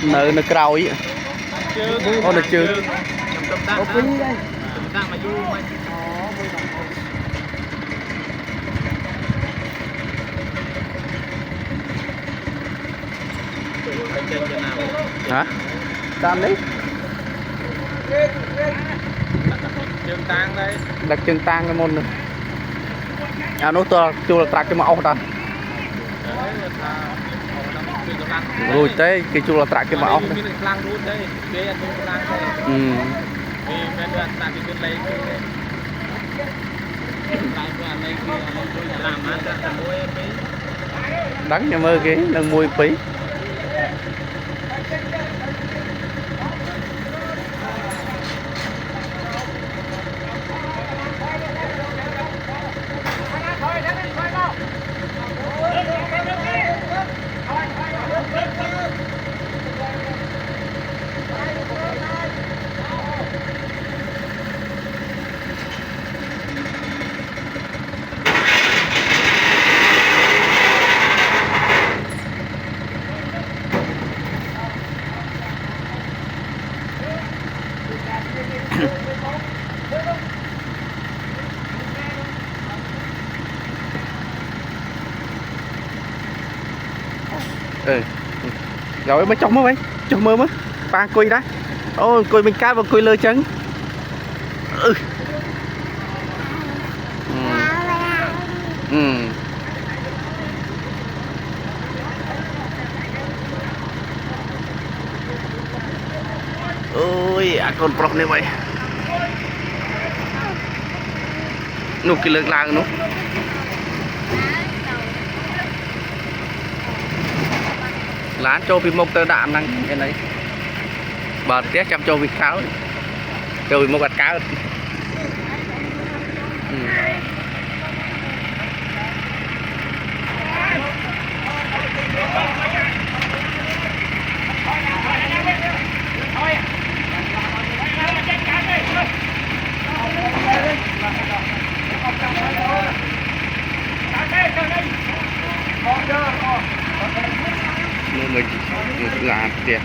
nơi nó cào ý ô được chưa ô quý đây hả tam đấy trường tang đây đặt chân tang cái môn này à nó to chưa là trạc cái màu ta rồi thế cái chú là trạc cái màu đắng nhà mơ cái nâng mùi phí rồi mới trong mới trong mơ mới ba cùi đó ô cùi mình cá và cùi lơ trắng ôi à con prop này vậy nụ cái lượng làng nó lá cho vì một tơ đạn năng cái này bờ tiếc chăm cho vì kháo cho vì một gạt cá người làm tiền